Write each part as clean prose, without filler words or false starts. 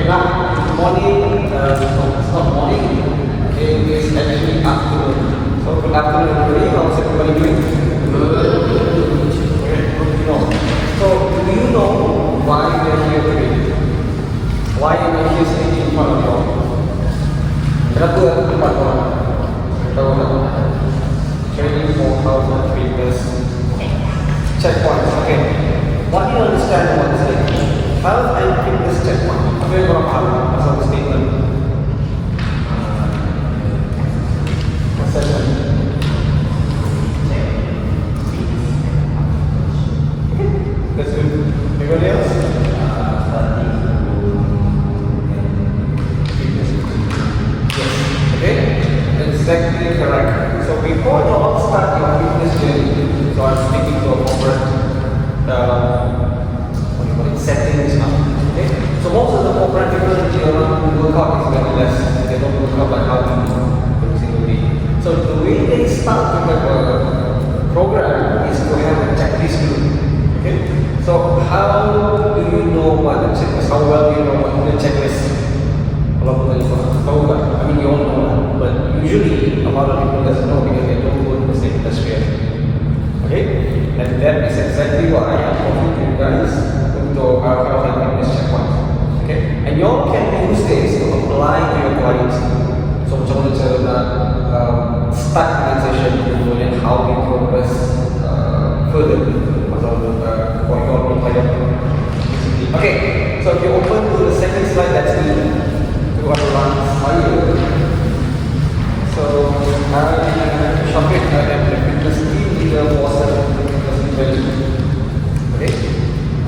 Okay, now morning, it's not morning, okay, it's actually afternoon. So good afternoon everybody, how's everybody doing? Good. Okay, good to know. So do you know why we are here today? Why am I here sitting in front of you all? Kenapa tempat korang? Tahu tak? Training for health and fitness checkpoints, okay. What do you understand about this thing? Health and fitness checkpoint. Apa yang korang faham pasal statement? Assessment. That's good. Anybody else? Yes. Okay. Exactly correct. So before you all start your fitness journey, so I'm speaking to a corporate settings now. Okay? So most of the corporate people workout is very less. They don't work out like how to do every single day. So the way they start with a program is to have a checklist group. Okay? So how do you know what the checklist? How well do you know what the checklist? Kalau kita tahu kan, I mean you all know, but usually a lot of people doesn't know because they don't go to the same industry. Okay? And that is exactly why I'm talking to you guys untuk health and fitness checkpoint. Okay? And you all can use this to apply to your clients. So macam mana cara nak start dengan session dulu and how we progress further for your client. Okay, so if you open to the second slide, that's me. You want to run fire. So I'm Syafik, I am the fitness team leader for fitness intelligence. Okay,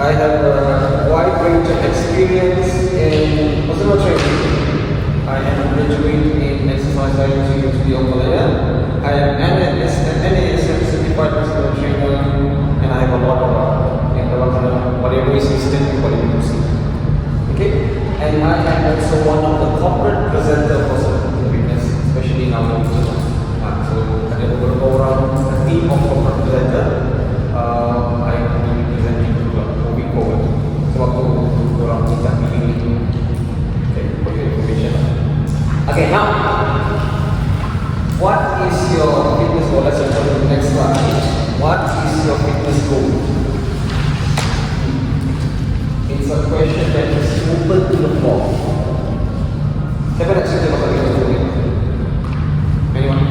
I have a wide range of experience in personal training. I am a graduate in exercise biology at Malaya. I am NASM certified personal trainer, and I have a lot of whatever is listed, whatever you see. Okay, and I am also one of the corporate presenters for fitness, especially now in Japan. So ada beberapa orang, a team of corporate presenter. I will be presenting juga moving forward. Sebab tu orang minta pilih itu. Okay, for your information. Okay, now what is your fitness goal? Let's go to the next slide. What is your fitness goal? It's a question that is open to the floor. Siapa nak cerita pasal fitness goal ni? Anyone?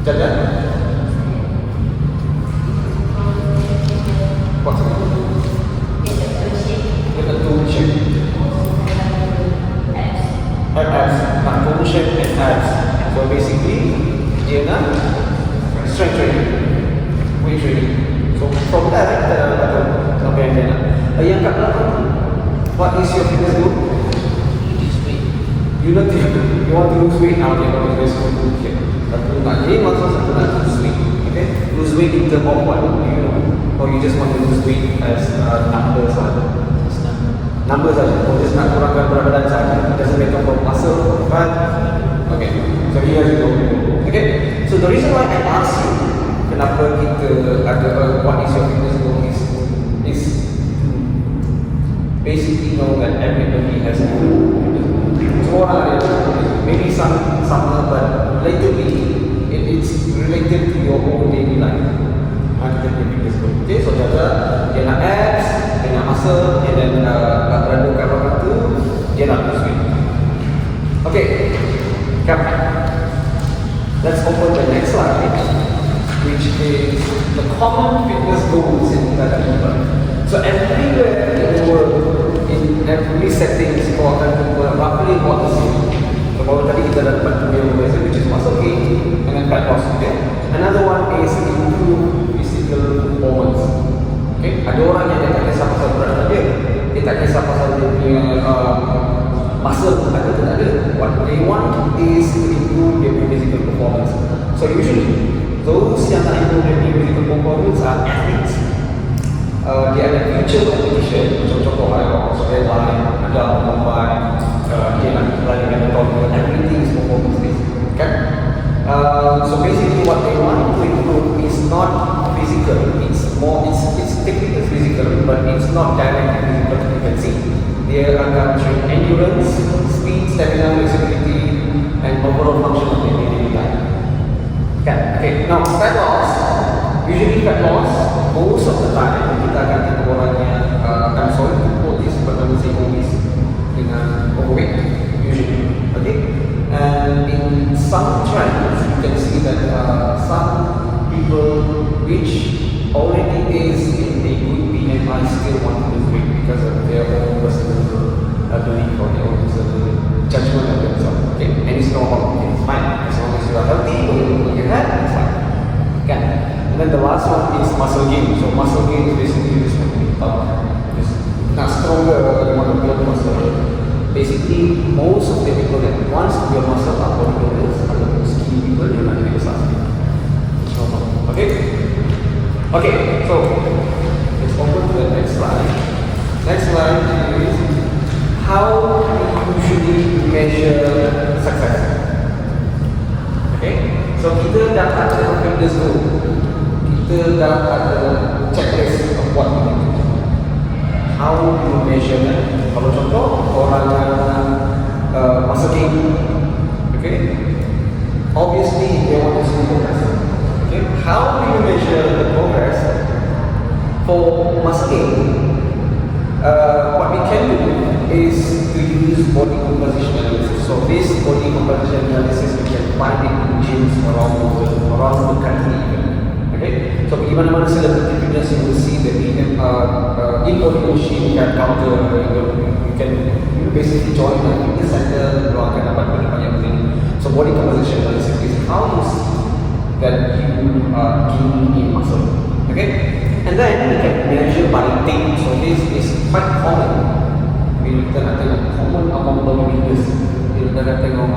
Jaga? What's it? Get a tone shape. Have abs. Nak tone shape and abs. So basically, dia nak strength training, weight training. So from that, kita dapat apa yang dia nak. Yang kat belakang, what is your fitness goal? You want to lose weight now, you know, there's no goal here. Satu nak gain muscle, satu nak lose weight. Okay? Lose weight in terms of what? Do you know? Or you just want to lose weight as numbers saja? Numbers saja. Or just nak kurangkan berat badan saja. It doesn't matter for muscle, fat. Okay. So here you go. Okay. So the reason why I ask you, kenapa kita ada what is your fitness goal is basically know that everybody has different fitness goal. Semua orang ada maybe some but relatively it's related to your own daily life. Kita punya fitness goal. Okay, so dia nak abs, dia nak muscle, and then random orang tu dia nak lose weight. Okay, come. Let's open the next slide, which is the common fitness goals in that number. So everywhere in the world, in every setting, kau akan jumpa roughly what the same. So kalau tadi kita dapat dua measure, which is muscle gain and then fat loss. Okay. Another one is improve physical performance. Okay. Ada orang yang dia tak kisah pasal berat dia tak kisah pasal dia punya muscle ada tak ada. What they want is to improve their physical performance. So usually those yang nak improve their physical performance are athletes. Dia ada future competition, contoh Australia, ada Mumbai, dia nak pertandingan atau everything is performance based, kan? So basically what they want to improve is not physical, it's technical physical, but it's not directly physical. You can see dia akan train endurance, speed, stamina, flexibility, and overall function of the daily life. Okay, now fat loss. Usually fat loss, most of the time kita akan tengok orangnya akan solid obese, pertama say obese dengan overweight usually. Okay, and in some trends you can see that some people which already is in the good BMI still want to lose weight because of their own personal belief or their own personal judgment of themselves. Okay, and it's normal. Okay, it's fine as long as you are healthy, what you have, it's fine. Okay. And then the last one is muscle gain. So muscle gain is basically this now stronger, you want to build muscle. Basically, most of the people that wants to build muscle are bodybuilders, are the skinny people, they're not really muscle. Okay? Okay, so let's open to the next slide. Next slide is how we usually measure success. Okay? So kita dah ada fitness goal. Kita dah ada checklist of what we need to do. How do you measure that? Kalau contoh orang muscle gain, okay? Obviously they want to see progress. Okay? How do you measure the progress for muscle gain? What we can do is to use body composition analysis. So this body composition analysis we can find it in gyms around the country even. Okay? So even among celebrity fitness you will see that even in body machine you can counter, you can basically join a fitness center, you akan dapat banyak benda. So body composition analysis is how you see that you are gaining in muscle. Okay? And then we can measure by weight. So this is quite common. Kita nak tengok common among bodybuilders. Kita nak tengok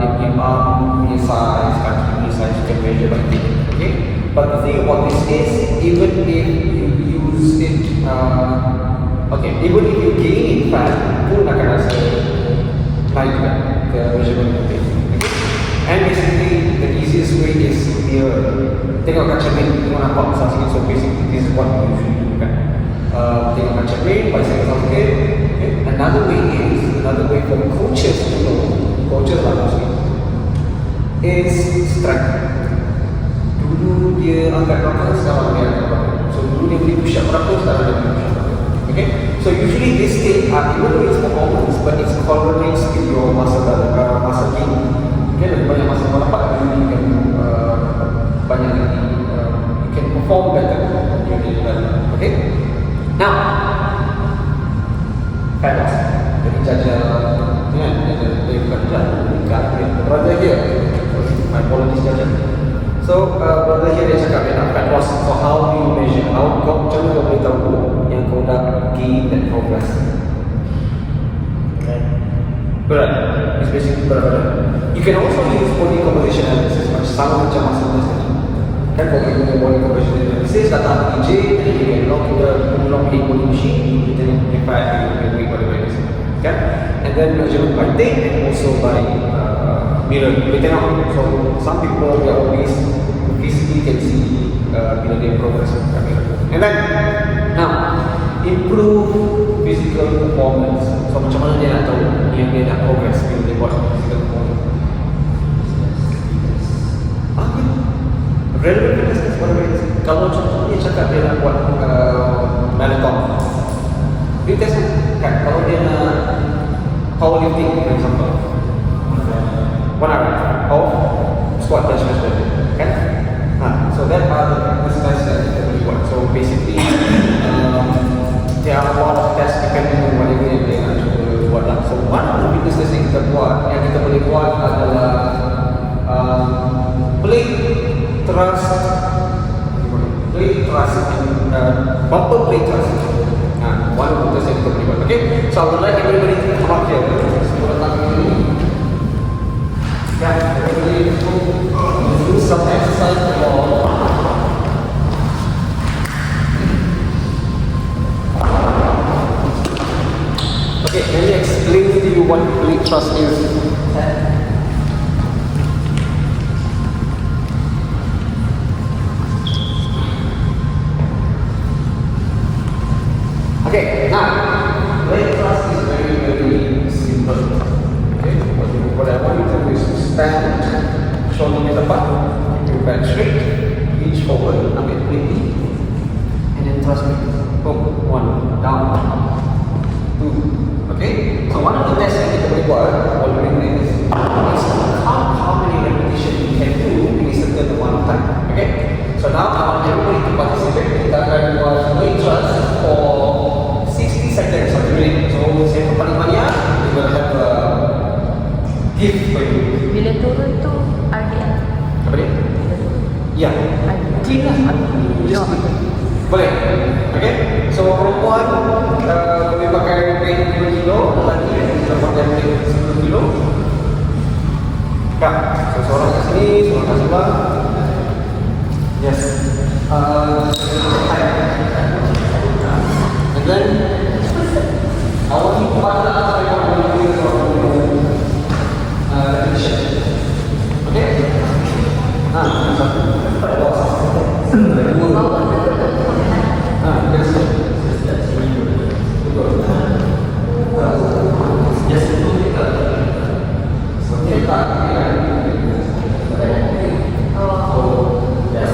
dia punya arm punya size, kaki punya size, you can measure by weight. Okay? But the thing about this is, even if you use it, even if you gain in fat, pun akan rasa naik kan, the measurement of weight. Okay? And basically, the easiest way is dia tengok kaca cermin, tengok nampak besar sikit. So basically, this is what we usually do kan. Tengok kaca cermin, bicep besar sikit. Okay? Another way for coaches to know, coaches lah maksudnya, is strength. Dulu dia angkat berapa, sekarang dia angkat berapa. So dulu dia beli push up berapa, sekarang dia beli push up berapa. Okay? So usually this thing, even though it's performance, but it's correlates with your muscle gain. Okay? Lebih banyak muscle kau dapat, you can banyak lagi, you can perform better in your daily life. Okay? Now, fat loss. Jadi jajah, bukan jajah, brother here. My apologies jajah. So, brother here dia cakap yang fat loss. So, how do you measure? How kau macam mana kau boleh tahu yang kau dah gain and progress? Okay. Berat. It's basically berat. You can also use body composition analysis, sama macam muscle test tadi. Kan kau boleh guna body composition analysis, datang DJ, and you can log in body machine, you can fat, you can weight, whatever it is. Kan? And then measurement by tape and also by mirror. Kita tengok, so some people they are obese, physically can see bila dia progress kat mirror. And then, now, improve physical performance. So macam mana dia nak tahu yang dia dah progress bila dia buat physical performance? Relevant fitness test, whatever it is. Kalau contohnya cakap dia nak buat marathon, dia test kan, kalau dia nak powerlifting for example, 1 hour of squat bench press kan? So that are the fitness tests that kita boleh buat. So basically, there are a lot of tests depending on whatever yang dia nak cuba buat lah. So one of the fitness tests yang kita buat, yang kita boleh buat adalah plate thrust and bumper plate thrust. One of the tests yang kita boleh buat. Okay, so I would like everybody to come up here. Semua datang ini. Yeah, everybody do some exercise for okay, let me explain to you what plate thrust is. Okay, now plate thrust one, kami pakai weight 2 kilo, lagi kita pakai weight 10 kilo. Kak, seorang ke sini, seorang ke sebelah. Yes. And then, awak ni pada apa yang boleh repetition. Okay? Satu. Yes, itu kita. Kita. Oh, yes.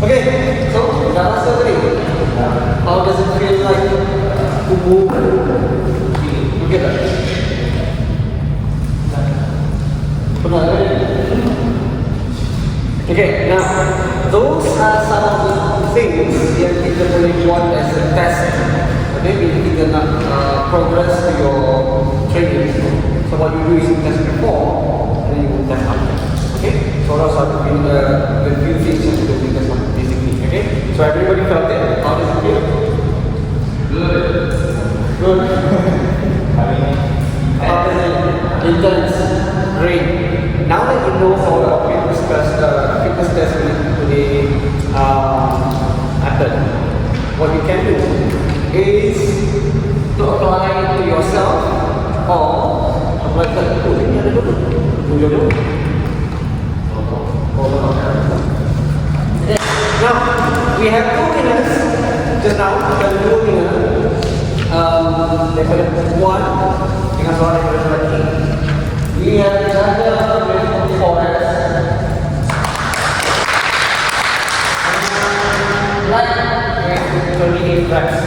Okay, so Dara surgery. How does it feel like to move together? Okay, now those are some of the things yang kita boleh buat as a test. Okay, bila kita nak progress to your training. So what you do is you test before, and then you will test after. Okay, so those are the few things yang kita boleh test after basically. Okay, so everybody felt it. How does it feel? Good. Good. How does it? Intense. Great. Now that you know how the fitness test will be happen, what you can do is to apply it to yourself or apply it to ini ada dulu. Now we have 2 winners just now. Kita ada 2 winners daripada perempuan dengan seorang daripada lelaki. We have another beautiful forest. Like 28 tracks.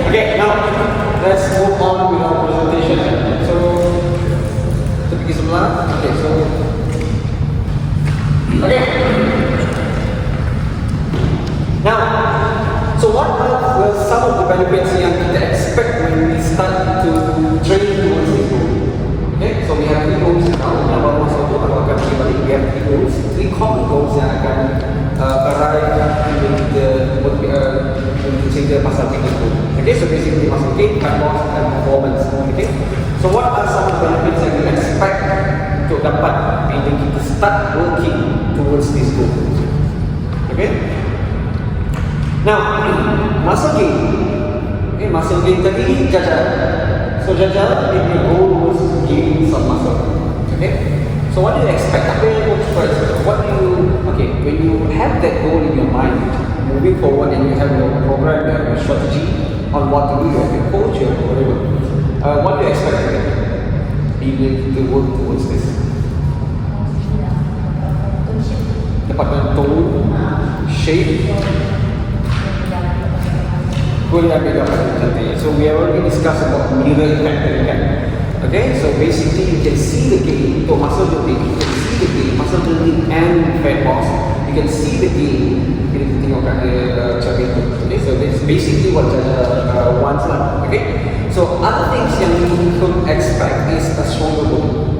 Okay, now let's move on with our presentation. So, kita pergi sebelah. Okay, so okay. Now, so what are some of the benefits yang kita expect when we start to train towards this goal? Okay, so we have 3 goals now. Yang baru masuk tu, kalau akan pergi balik, we have 3 goals. 3 common goals yang akan arrive when kita change pasal 3 goal. Okay, so basically masuk gain, cut loss, and performance. Okay, so what are some of the benefits yang we expect untuk dapat bila kita start working towards this goal? Okay. Now, muscle gain. Okay, muscle gain tadi Jaja. So Jaja, if your goal was gain some muscle. Okay? So what do you expect? Apa yang works first? What do you, okay, when you have that goal in your mind, moving forward and you have your program, your strategy on what to do, you have your coach, your whatever, what do you expect to get? You need to work towards this. Dapatkan tone, shape, so we have already discussed about mirror effect that you can. Okay, so basically you can see the gain to muscle building, you can see the gain, muscle building and fat loss, you can see the gain bila kita tengokkan dia cara itu. Okay, so that's basically what wants lah. Okay, so other things yang you could expect is a stronger body.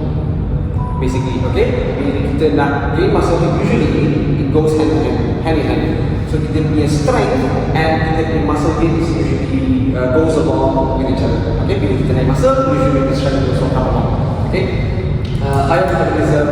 Basically, okay, bila kita nak gain muscle, usually it goes hand in hand. So kita punya strength and kita punya muscle gain is usually goes along with each other. Okay, bila kita naik muscle, usually the strength also come along. Okay, higher metabolism,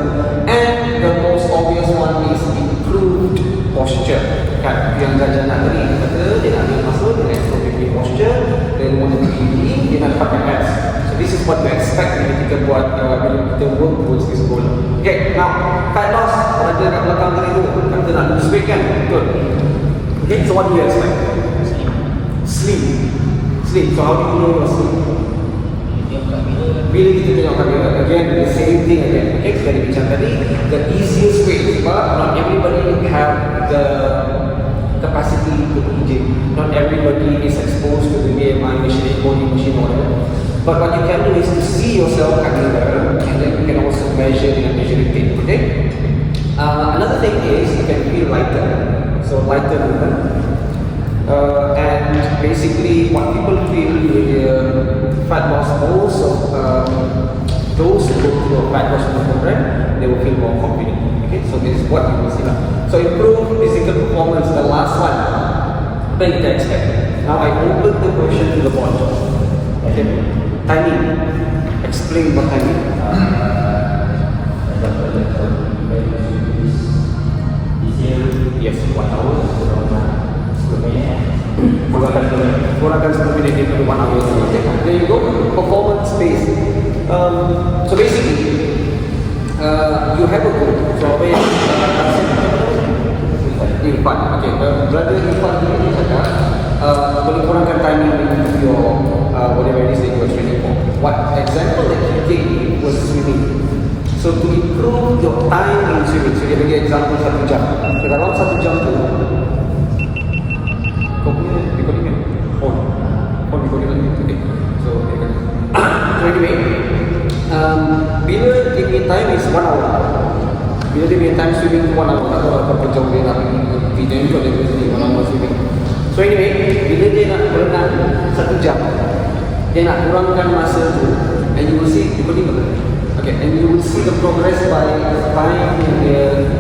and the most obvious one is improved posture. Kan, yang Jajan nak tadi, dia kata dia nak ambil muscle, dia nak improve posture, then want to be dia nak dapatkan abs. So this is what you expect bila kita buat, bila kita work towards this goal. Okay, now fat loss, ada kat belakang tadi tu, kata nak lose weight kan, betul. Okay, so what do you expect? Sleep. So how do you know your sleep? Bila kita tengok kamera, again, the same thing again. Okay, kita bincang tadi, the easiest way, sebab not everybody have the capacity to do gym. Not everybody is exposed to the BMI machine, body machine, whatever. But what you can do is to see yourself at the mirror, and then you can also measure in a measuring tape. Okay. Another thing is you can feel lighter, so lighter movement. And basically, what people feel with fat loss, most of those who go through a fat loss program, they will feel more confident. Okay, so this is what you will see now. So improve physical performance, the last one. Very text. Now I open the question to the board. Okay, timing. Explain what timing. Yes, 1 hour. Kurangkan 10 minit into 1 hour. There you go. Performance based. So basically, you have a goal. So apa yang Irfan, okay, brother Irfan ini cakap boleh kurangkan timing into your whatever it is that you are training for. What example that he gave was swimming. So to improve your time in swimming, so dia bagi example 1 jam. So dalam 1 jam tu, kau punya recording kan? Phone recording lagi. Okay. So anyway, bila dia punya time is 1 hour. Bila dia punya time swimming 1 hour, tak tahu berapa jauh dia nak pergi. Dia ikut dia sendiri 1 hour swimming. So anyway, bila dia nak berenang 1 jam, dia nak kurangkan masa tu, and you will see, recording betul? Okay, and you will see the progress by time yang dia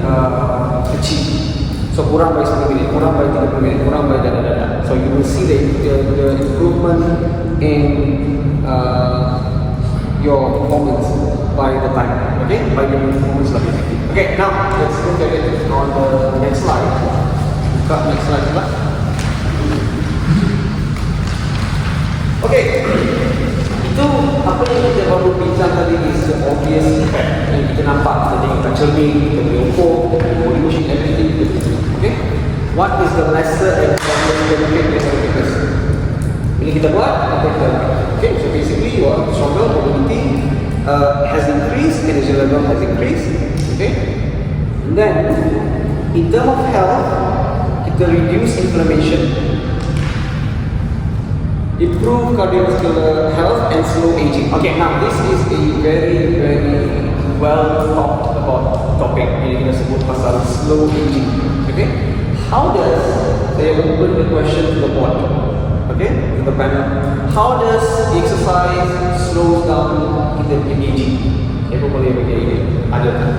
achieve. So kurang by 10 minit, kurang by 30 minit, kurang by dan. So you will see the improvement in your performance by the time. Okay, by your performance level. Okay, now let's look at it on the next slide. Buka next slide pula. Okay, itu apa yang kita baru bincang tadi is the obvious effect yang kita nampak tadi kat cermin, kita punya ukur, body motion, everything kita. Okay, what is the lesser and benefit because bila kita buat apa kita lakukan? Okay, so basically your shoulder mobility has increased, energy level has increased. Okay, and then in terms of health, kita reduce inflammation, improve cardiovascular health and slow aging. Okay, now this is a very well talked about topic. Ini kita sebut pasal slow aging. Okay, how does they open the question to the board? Okay, to the panel. How does the exercise slow down kita punya aging? Siapa boleh bagi idea? Ada tak?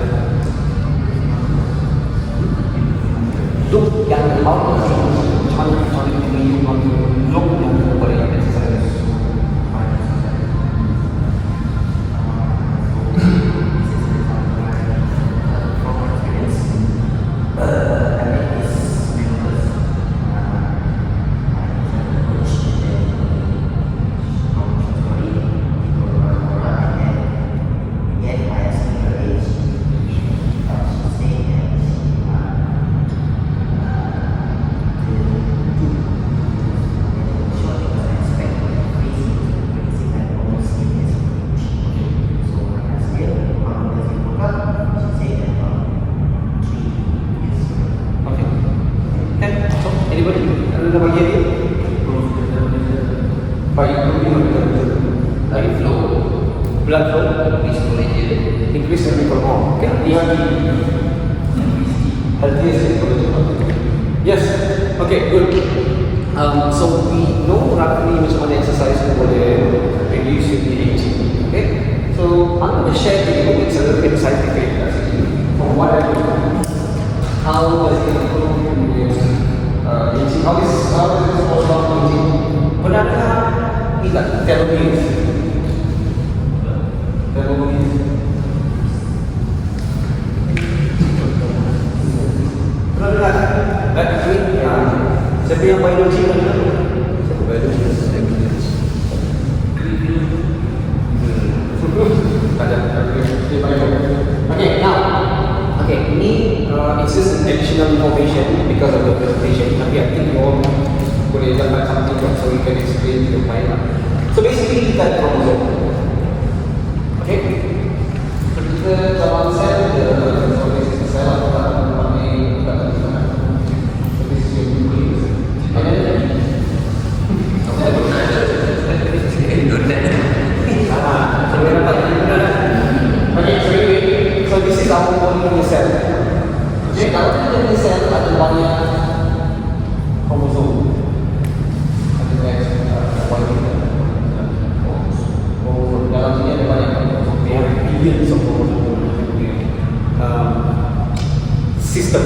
Look yang mau macam ini look yang boleh exercise. increase in hormone. Okay, healthiest ecology. Yes. Okay, good. So we know roughly which one exercise boleh reduce your aging. Okay. So I'm going to share with you it's a little bit scientific from what I do. How does it improve your aging? How does it slow down aging? Benarkah tidak telomeres? Siapa yang biologi kan? Siapa biologi? Okay, now, ini it's just an additional information because of the presentation. Tapi I think you all boleh dapat something so we can explain to the final. So basically kita ada chromosome. Okay, kita dalam sel sel atau so this is our body cell. Jadi kalau kita punya sel ada banyak kromosom, ada dalam sini ada banyak kromosom, billions of kromosom, system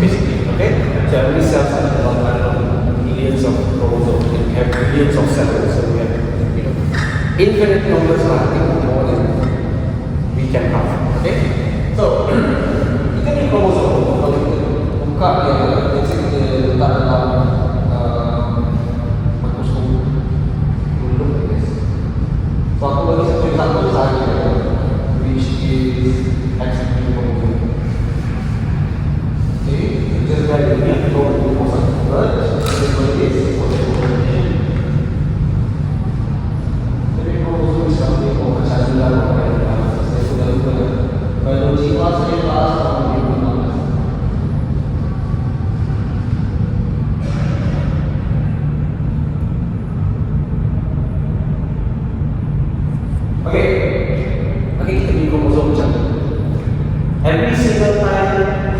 basically. Okay, so every cell ada dalam billions of kromosom, and we have billions of cells, so we have infinite numbers of more than we can have. Okay, so kita ni kromosom kalau kita buka dia, kita letak dalam mikroskop dulu, guys. So aku bagi satu example sahaja, which is actually kromosom. Okay, kita lihat ini yang kromosom. Jadi kromosom seperti macam dalam kalau jiwa saya bahas tahun 2016. Okay, kita di kromosom macam every single time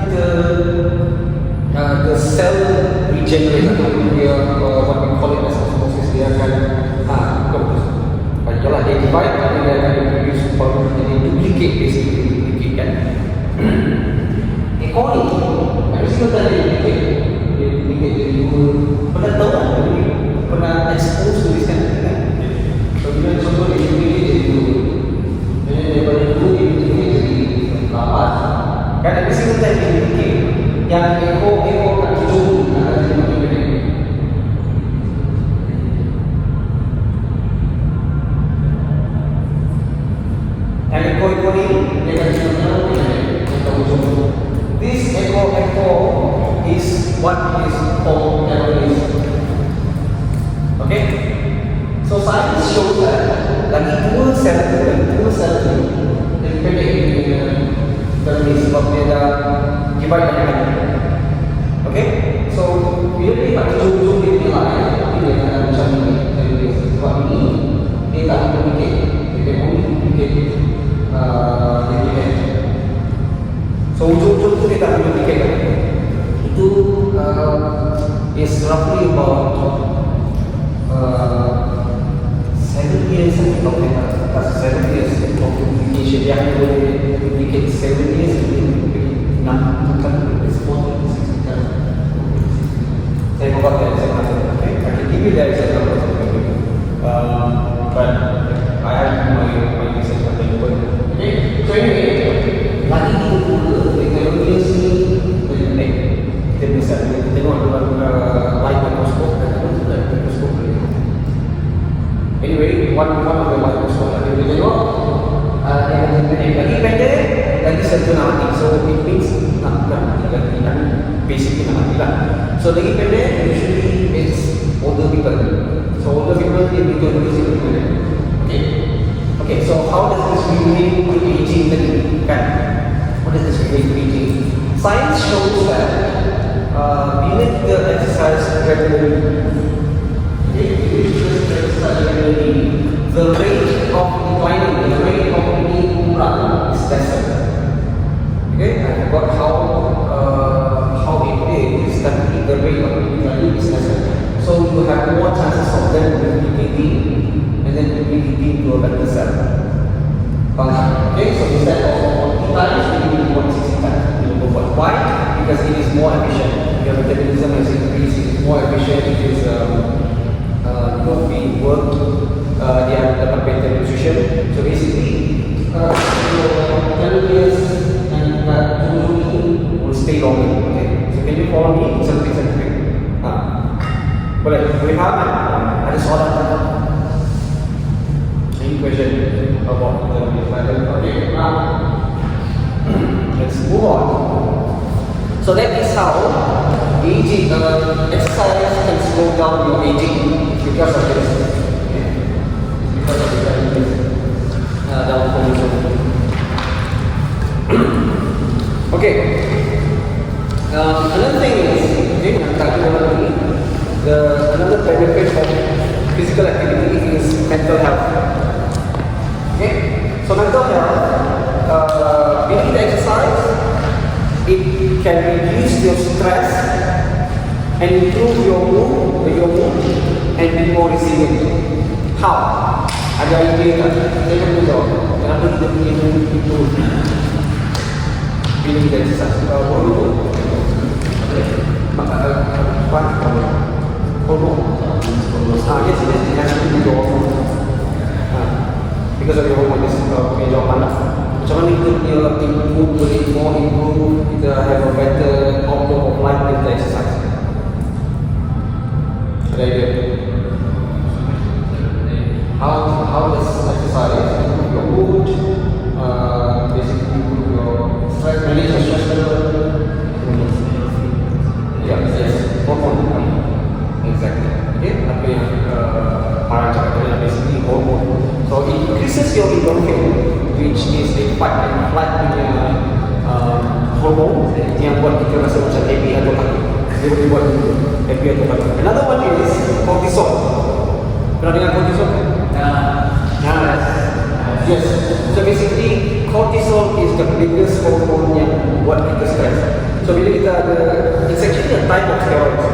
kita the cell regenerate atau dia what we call it as osmosis, dia akan kalau dia divide, dia akan reproduce jadi duplicate basically. Kan? Ekor ni, every single time dia duplicate jadi dua. Pernah tahu tak? Pernah expose to this kind of thing kan? So bila contoh dia duplicate jadi dua, jadi daripada dua dia duplicate jadi 8. Kan every single time dia duplicate, yang ekor kat 7 akan jadi makin pendek. Yang ekor ni dia akan jadi this echo is what is called telomeres. Okay, so science shows that lagi dua sel yang pendek telomeres sebab dia dah divide banyak. Okay, so bila dia tak ujung dia nilai, dia akan macam ni telomeres sebab ini dia tak duplicate, dia only duplicate so ujung-ujung tu dia tak boleh duplicate. Itu is roughly about 7 years of duplicate. 7 years of duplication. Dia hanya boleh duplicate 7 years in 6 kali, 4 kali. Saya buat that example. Okay, I can give you that example. But I have my research available. Okay, so anyway, lagi kita pula telomeres ni pendek. Kita bisa tengok dalam light microscope dan juga microscope. Anyway, one of the microscope ada kita tengok yang pendek, lagi pendek, lagi satu nak mati. So it means nak mati lagi, basically nak mati lah. So lagi pendek usually it's older people. So older people dia telomeres itu pendek. Okay, so how does this relate to aging tadi? Kan? What does this relate to aging? Science shows that bila kita exercise regularly, the rate of declining, the rate of being lesser. Okay, I forgot how it is, but the rate of usually is lesser. So you have more chances of them replicating and then replicating to a better cell. Okay, so instead of 40 times, we need 160 times. Why? Because it is more efficient. Your metabolism is increased, it is more efficient, it is we work dia dapat better nutrition. So basically your calories and will stay longer. Okay. So can you follow me? Something. Boleh faham kan? Ada soalan tak? Any question about the matter? Okay. Let's move on. So that is how aging, exercise can slow down your aging because of this. Because of the down condition. Okay. Another thing is, another benefit of physical activity is mental health. Okay. So mental health, being exercise, it can reduce your stress and improve your mood and be more resilient. How? Ada idea tak? Saya nak jawab. Kenapa kita punya itu bila kita exercise? Hormon. Yes, it has to do with your hormone. Because of your hormone, this punya jawapan lah. Macam mana kita punya improve, boleh more improve, kita have a better outlook of life with the exercise. Ada idea? How does exercise improve your mood, basically improve your stress, manage your stress level? Yes, hormone. Exactly. Okay, apa yang para cakap tadi basically hormone. So it increases your endorphin, which is a fight and flight punya hormone yang buat kita rasa macam happy atau takut. Dia boleh buat happy atau takut. Another one is cortisol. Pernah dengar cortisol? Yes. So basically cortisol is the biggest hormone yang buat kita stress. So bila kita ada, it's actually a type of steroids.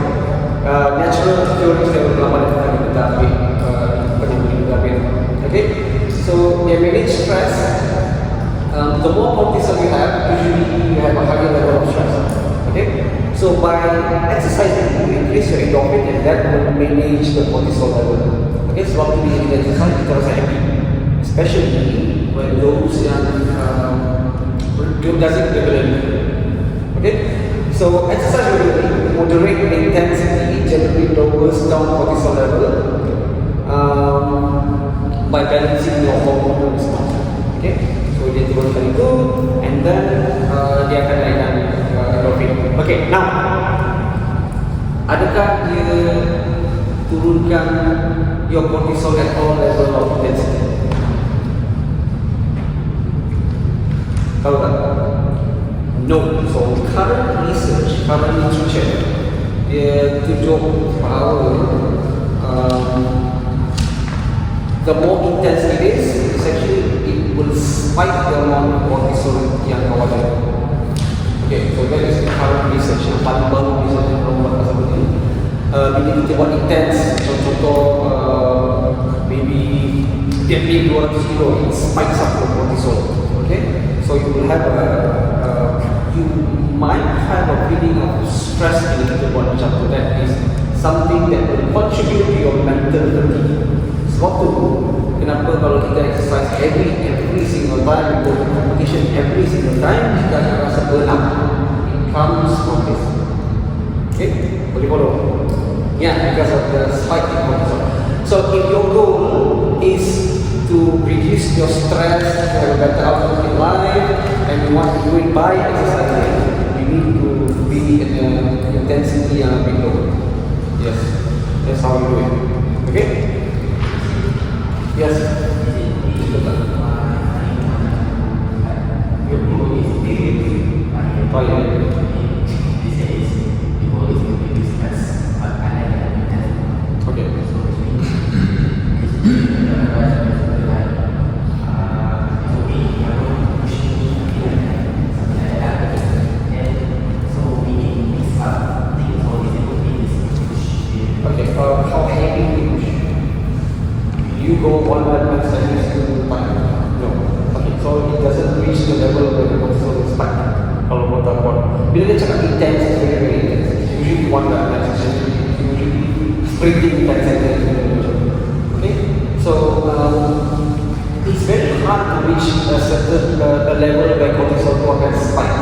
Natural steroids yang lama kita ambil okay, so they manage stress. The more cortisol you have, usually you have a higher level of stress. Okay, so by exercising, you increase your endorphin and that will manage the cortisol level. Okay, so waktu kita exercise, kita rasa happy, especially when those yang doesn't regularly. Okay, so exercise regularly, moderate intensity generally lowers down cortisol level. By balancing your hormonal response. Okay, so dia turunkan itu and then dia akan naikkan endorphin. Okay, now adakah dia turunkan your cortisol at all level of intensity? Tahu tak? No. So current research, current literature, dia tunjuk bahawa the more intense it is, actually it will spike the amount of cortisol yang kau ada. Okay, so that is the current research yang paling baru research yang belum buat pasal ini. Bila kita buat intense, contoh maybe deadlift 200 kilo, it spikes up the cortisol. Okay, so you will have you might have a feeling of stress bila kita buat macam tu. That is something that will contribute to your mental fatigue. Sebab tu, kenapa kalau kita exercise every single time, go to competition every single time, kita akan rasa burnout. It comes from this. Okay, boleh follow? Yeah, because of the spike in cortisol. So if your goal is to reduce your stress, to have a better outlook in life, and you want to do it by exercising, you need to be in an intensity yang lebih low. Yes, that's how you do it. Okay? Yes. Oh yeah. Okay. reach the level where the cortisol is spike. Kalau kau tak kuat, bila dia cakap intense, it's very very intense. Usually one relaxation, usually sprinting intense. Okay, so it's very hard to reach a certain a level where cortisol akan spike.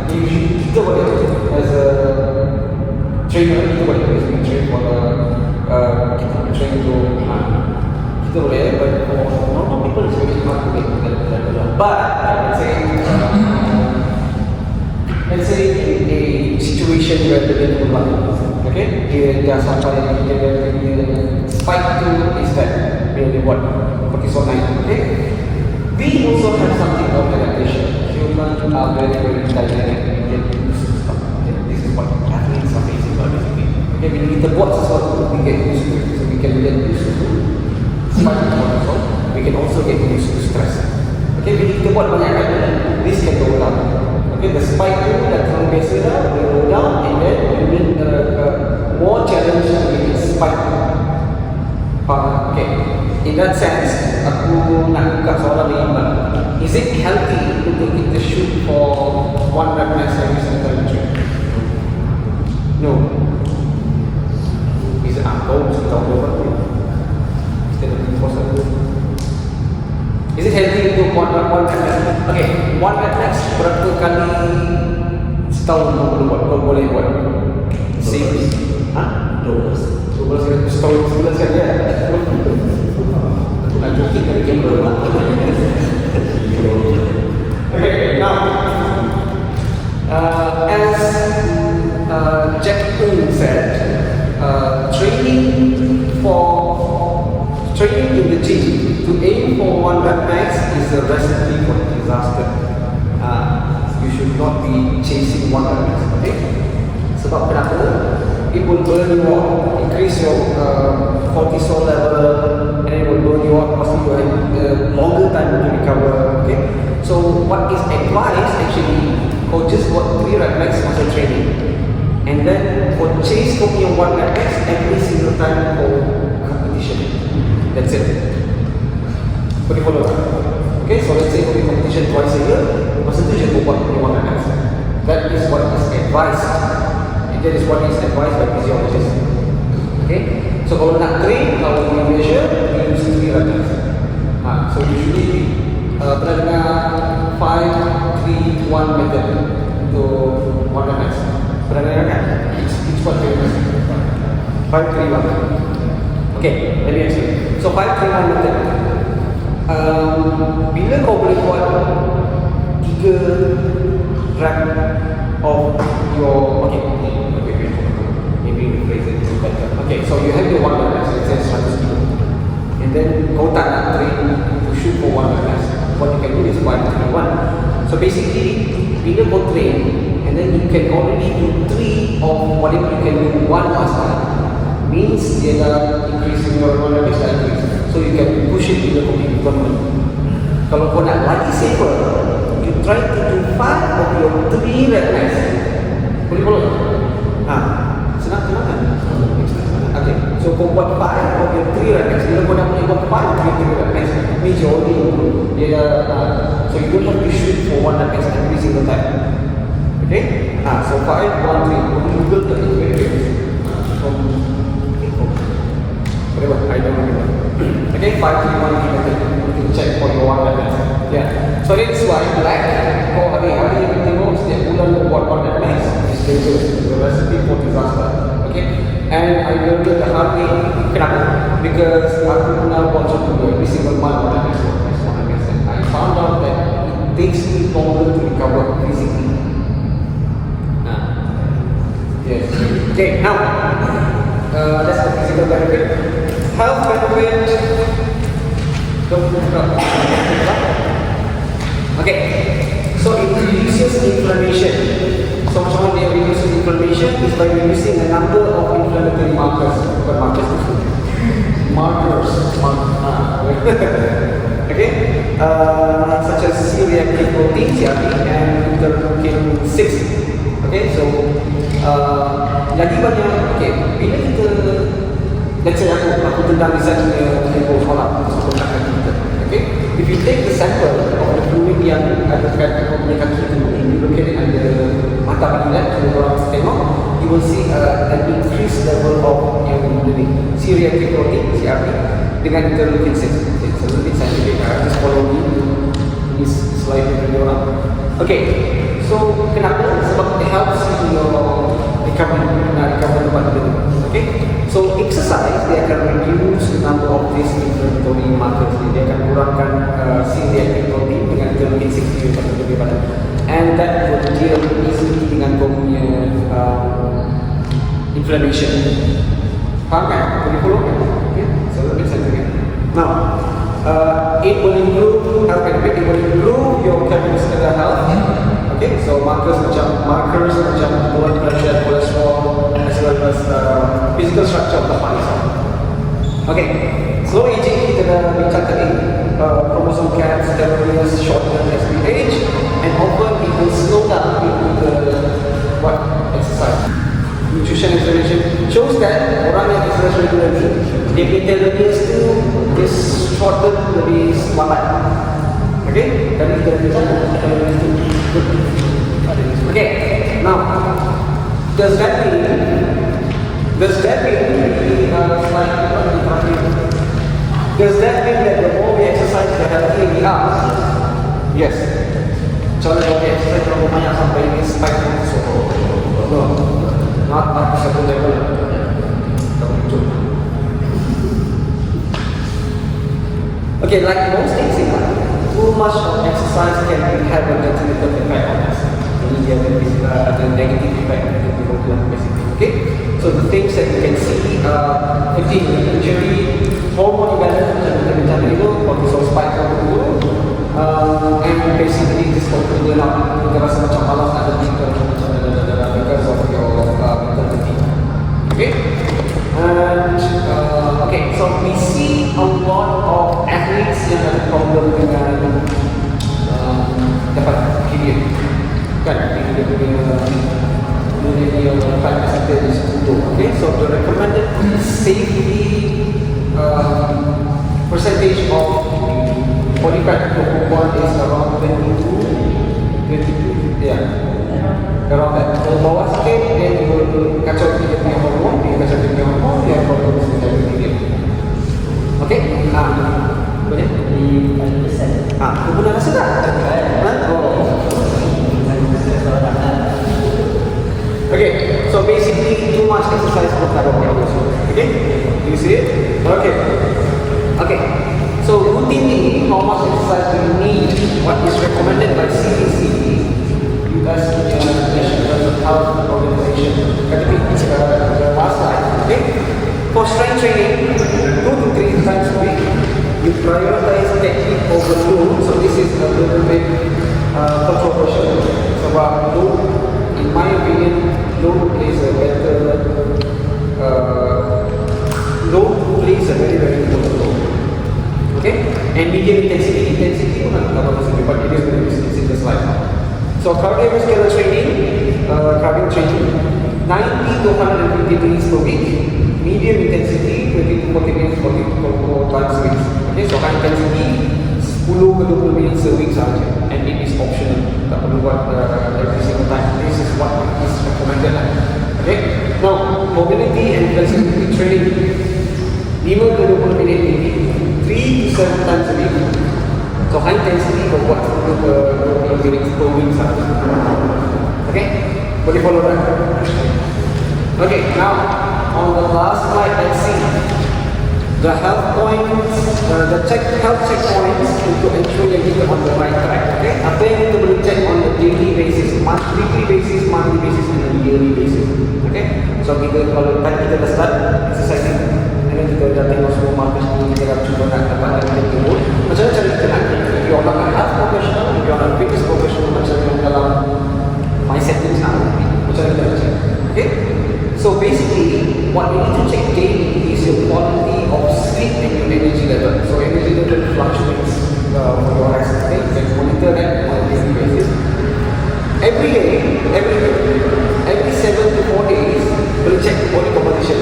Usually kita boleh as a trainer, kita boleh train for kita train to kita boleh, but for normal people it's very hard to get to that level. But let's say in a situation where the level berlaku, okay, dia sampai dia spike to is that really what cortisol naik, okay. We also have something called adaptation. Humans are very very dynamic. We get used to stuff. Okay? This is what athletes are facing basically. Okay, when kita buat sesuatu, we get used to it. So we can get used to spike cortisol. We can also get used to stress. Okay, when kita buat banyak kali, this can go down. Okay, the spike tu datang biasa dah, will go down, and then we need more challenge to make it spike. Okay, in that sense, aku nak buka soalan ni, is it healthy untuk kita shoot for one rep max every single time? No. Is it kau mesti tahu berapa tu? Kita nak puas aku. Is it healthy untuk one rep max? Okay, one rep max berapa kali setahun kau boleh buat? Kau boleh buat? Same. Hah? 12 kali setahun 11 kali ya? Aku nak joking kali kamera lah. Okay, now as Jack Ung said, training in the gym to aim for one rep max is a recipe for disaster. You should not be chasing one rep max. Okay? Sebab kenapa? It will burn you out, increase your cortisol level, and it will burn you out, costing you a longer time to recover. Okay, so what is advised actually, for just what 3 rep max muscle training, and then for chase for your 1 rep max every single time for competition. That's it. Boleh follow tak? Okay, so let's say for the competition twice a year, masa tu je kau buat 1 rep max. That is what is advised. That is what is advised by physiologists. Okay, so kalau nak train, kalau we measure, we use 3 rep max. So usually pernah dengar 5-3-1 method untuk 1 rep max. Pernah dengar kan? It's what famous. 5-3-1. Okay, let me explain. So 5-3-1 method. Bila kau boleh buat 3 rep of your okay, so you have your 1 rep max, let's say 100 kilo, and then kau tak nak train to shoot for 1 rep max. What you can do is 5-3-1. So basically, bila kau train, and then you can already do 3 of whatever you can do 1 last time, means dia dah increase your 1 rep max dah increase. So you can push it bila kau pergi tournament. Kalau kau nak lagi safer, you try to do 5 of your 3 rep max. Boleh follow? Senang kan? Okay, so kau buat 5 of your 3 rep max. Bila kau dah boleh buat 5 of your 3 rep max, means you already improve. Dia dah, so you don't have to shoot for 1 rep max every single time. Okay? So 5, 1, 3. Google the equation. Whatever, I don't remember. Okay, 5, 3, 1 method. You can check for your 1 rep max. Yeah. So that's why kau hari-hari yang tengok setiap bulan kau buat 1 rep max. It's dangerous. The recipe for disaster. Okay? And I learned the hard way. Kenapa? Because aku pernah buat contoh every single month on rep max. And I found out that it takes me longer to recover physically. Yes. Okay, now that's the physical benefit. Health benefit. Okay, so it reduces inflammation. So macam mana dia reduces inflammation is by reducing the number of inflammatory markers. Bukan markers itu. Markers. Okay, such as C-reactive protein, syafik, and interleukin 6. Okay, so lagi banyak. Okay, bila kita, let's say aku tentang research punya tempoh sekolah, aku nak kita. Okay, if you take the sample of the fluid yang ada kat kau punya kaki tu, you look at it under mata bila orang tengok, you will see an increased level of yang syafik protein, syafik, dengan interleukin 6. It's a little bit scientific, just follow me this slide dari orang. Okay, so kenapa? Sebab it helps in your recovery, recovery tempat tidur. Okay, so exercise dia akan reduce the number of these inflammatory markers. Dia akan kurangkan syafik protein dengan interleukin 6 pada tubuh badan, and that will deal easily dengan kau punya inflammation. Faham kan? Boleh follow kan? Okay, so lebih scientific. Now, it will improve health benefit. It will improve your cardiovascular health. Okay, so markers macam blood pressure, cholesterol, as well as physical structure of the heart. Okay, slow aging kita dah bincang tadi. Chromosome gaps, telomeres shorten as we age, and often it will slow down due to the exercise. Nutrition explanation shows that orang yang exercise regularly, dia punya telomeres tu dia shorten lebih lambat. Okay, tadi kita bincang telomeres tu. Okay, now does that mean does that mean that the more we exercise, the healthier we are? Yes. Contoh kalau we exercise terlalu banyak sampai ini spike not satu level. Okay, like most things in life, too much of exercise can have a detrimental effect on us. Dia ada negative effect on people basically. Okay, so the things that you can see are fatigue, injury, hormone imbalance macam kita bincang tadi tu, cortisol spike dulu, and basically this will not kita rasa macam malas nak ada because of your mental fatigue. Okay, and okay, so we see a lot of athletes yang ada problem dengan dapat period. Kan, dia punya fat percentage itu. Okay, so the recommended safety percentage of body fat to perempuan is around 22, yeah, around that. So bawah sikit, then you will kacau dia punya hormon, dia hormon dengan period. Okay, boleh? Kau pernah rasa tak? Okay, so basically too much exercise will have a problem. Okay, do you see it? Okay, so routinely how much exercise do you need? What is recommended by CDC, US National Health Organization? The last slide. Okay, for strength training, 2 to 3 times a week. You prioritize technique over load. So this is a little bit controversial. So load, in my opinion, load plays a very, very important role. Okay? And medium intensity pun nak bagus sikit, but it is going to be in the slide. So cardiovascular training, 90 to 150 minutes per week. Medium intensity, 20 to 40 minutes, 40 times a week. Okay, so high intensity, 10 ke 20 minutes a week sahaja, and it is optional. Tak perlu buat every single time. This is what is recommended. Okay, now mobility and flexibility training, 5 ke 20 minit ini, 3 to 7 times a week. So high intensity kau buat 10 ke 20 minit per week sahaja. Okay, boleh follow that. Okay, now on the last slide, let's see the health points, health checkpoints to ensure that you're on the right track. Okay, apa yang kita boleh check on a daily basis, weekly basis, monthly basis, and a yearly basis. Okay, so kita kalau tadi kita dah start exercising, and kita dah tengok semua markers ni, kita dah cuba nak dapat yang timbul. Macam mana cara kita nak? If you are a health professional, if you are a fitness professional, macam yang dalam mindset ni sekarang, macam mana kita nak check? Okay. So basically, what you need to check daily is your quality of sleep and your energy level. So energy level fluctuates for your exercise. You can monitor that on a daily basis. Every day, every 7 to 4 days, we'll check body composition.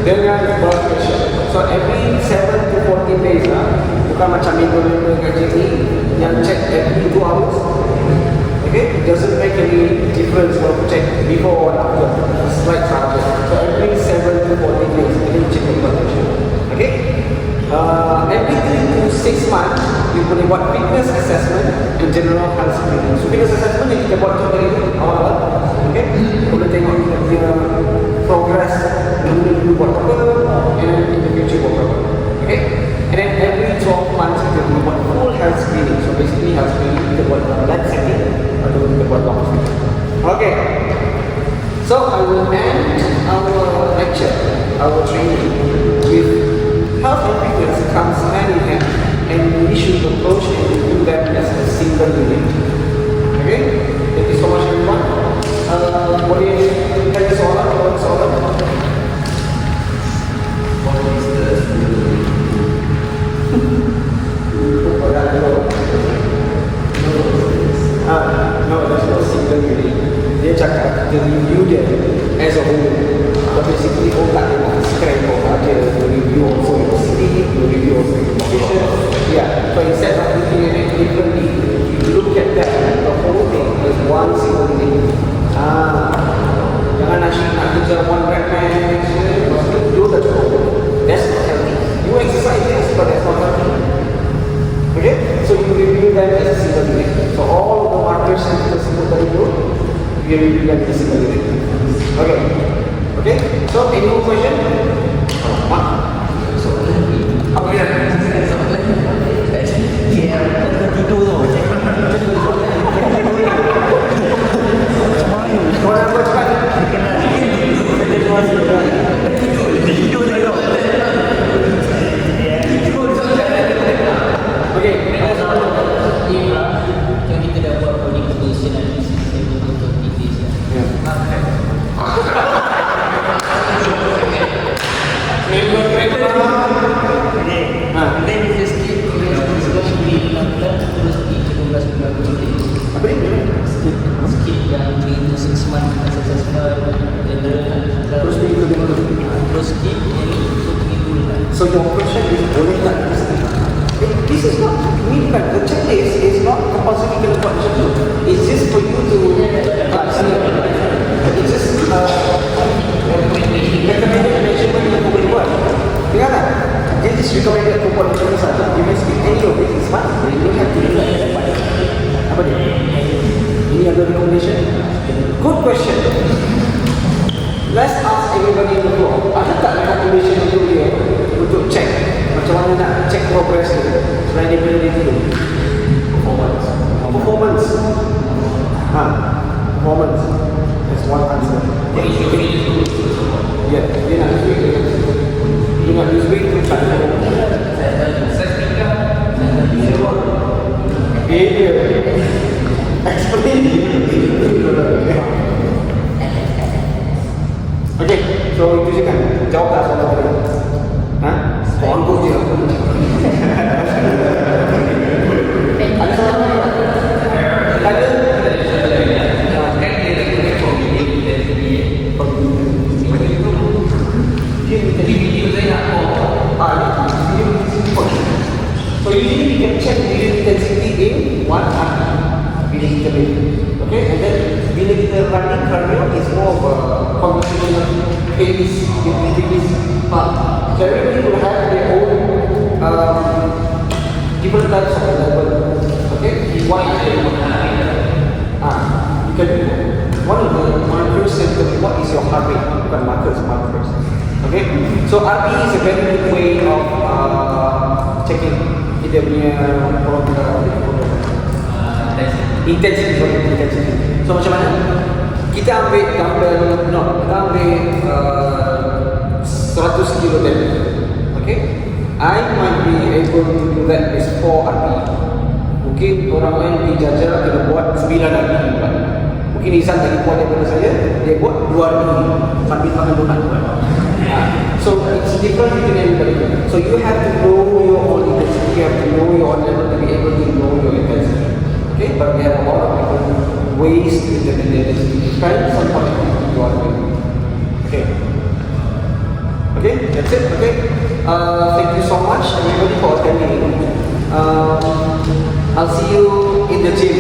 dengan blood pressure. So every 7 to 14 days lah, bukan macam minggu-minggu kerja ni yang check every 2 hours. Okay, it doesn't make any difference for check before or after. It's right after. So every 7 to 14 days, you check the blood pressure. Okay. Every 3 to 6 months, you boleh buat fitness assessment and general health screening. So fitness assessment yang kita buat contoh itu awal-awal, okay? Boleh tengok kita punya progress, dulu buat apa, and then in the future buat apa, okay? And then every 12 months kita boleh buat full health screening. So basically health screening kita buat lab setting atau kita buat lab setting. Okay. So I will end our lecture, our training with health and fitness comes hand in hand, and we should approach and do that as a single unit. Okay? Thank you so much, everyone. Boleh tanya soalan atau soalan? What is the no, there's no single unit. Dia cakap kita review dia as a whole. Basically, otak dia nak strength otak dia. You review also your sleep, you review also your nutrition. Yeah, so instead of looking at it differently, you look at that, the whole thing as one single thing. Jangan nak kerja one rep max, do the job. That's not healthy. You exercise, yes, but that's not healthy. Okay, so you review them as a single unit. So all of the markers yang kita sebut tadi tu, you review them as a single unit. Okay. Okay, so any more question? Apa dia? Tidur tu. Kau nak buat cepat? Tidur tu. Okay. Yang kita dah buat coding station nanti sistem untuk TTS. Then dia skip terus di 17 bulan berikut. Apa ni? Skip yang 3 to 6 months assessment, Terus pergi ke mana? terus skip yang untuk 3 bulan. So your question is boleh tak? This is not, ini bukan, the checklist is not compulsory kena buat macam tu. It's just for you to it's just recommended measurement yang kau boleh buat. Dengar tak? This is recommended to buat macam ni satu. You may skip any of it, it's fine. You don't have to do that. Apa dia? Ini ada recommendation? Good question. Let's ask everybody in the floor. Ada tak recommendation untuk dia untuk check macam mana nak check progress ni selain daripada dia tidur? Performance. Performance. That's one answer. Yeah, dia nak lose weight. Dia nak lose weight tu tak ada. Explain. Okay, so itu je kan. Jawab tak soalan tadi? Soalan tu je. Ada soalan lagi? Ada? So usually we can check video intensity in one hour bila kita main. Okay, and then bila kita running cardio is more of a computational pace, pace part. So everybody will have their own different types of level. Okay, one is you can do one of the markers symptoms. What is your heart rate? Bukan markers. Okay, so RP is a very good way of checking kita punya intensity. So macam mana? Kita ambil dumbbell, kita ambil 100 kilo deadlift. Okay, I might be able to do that with 4 RP. Mungkin orang lain dijajal kena buat 9 RP. Mungkin Izan tadi buat daripada saya, dia buat 2 RP sambil makan donat. So it's different between everybody. So you have to know your own intensity, you have to know your own level to be able to know your intensity. Okay, but we have a lot of different ways to determine the intensity. Depends on what you are doing. Okay. Okay, that's it. Okay. Thank you so much, everybody, for attending. I'll see you in the gym.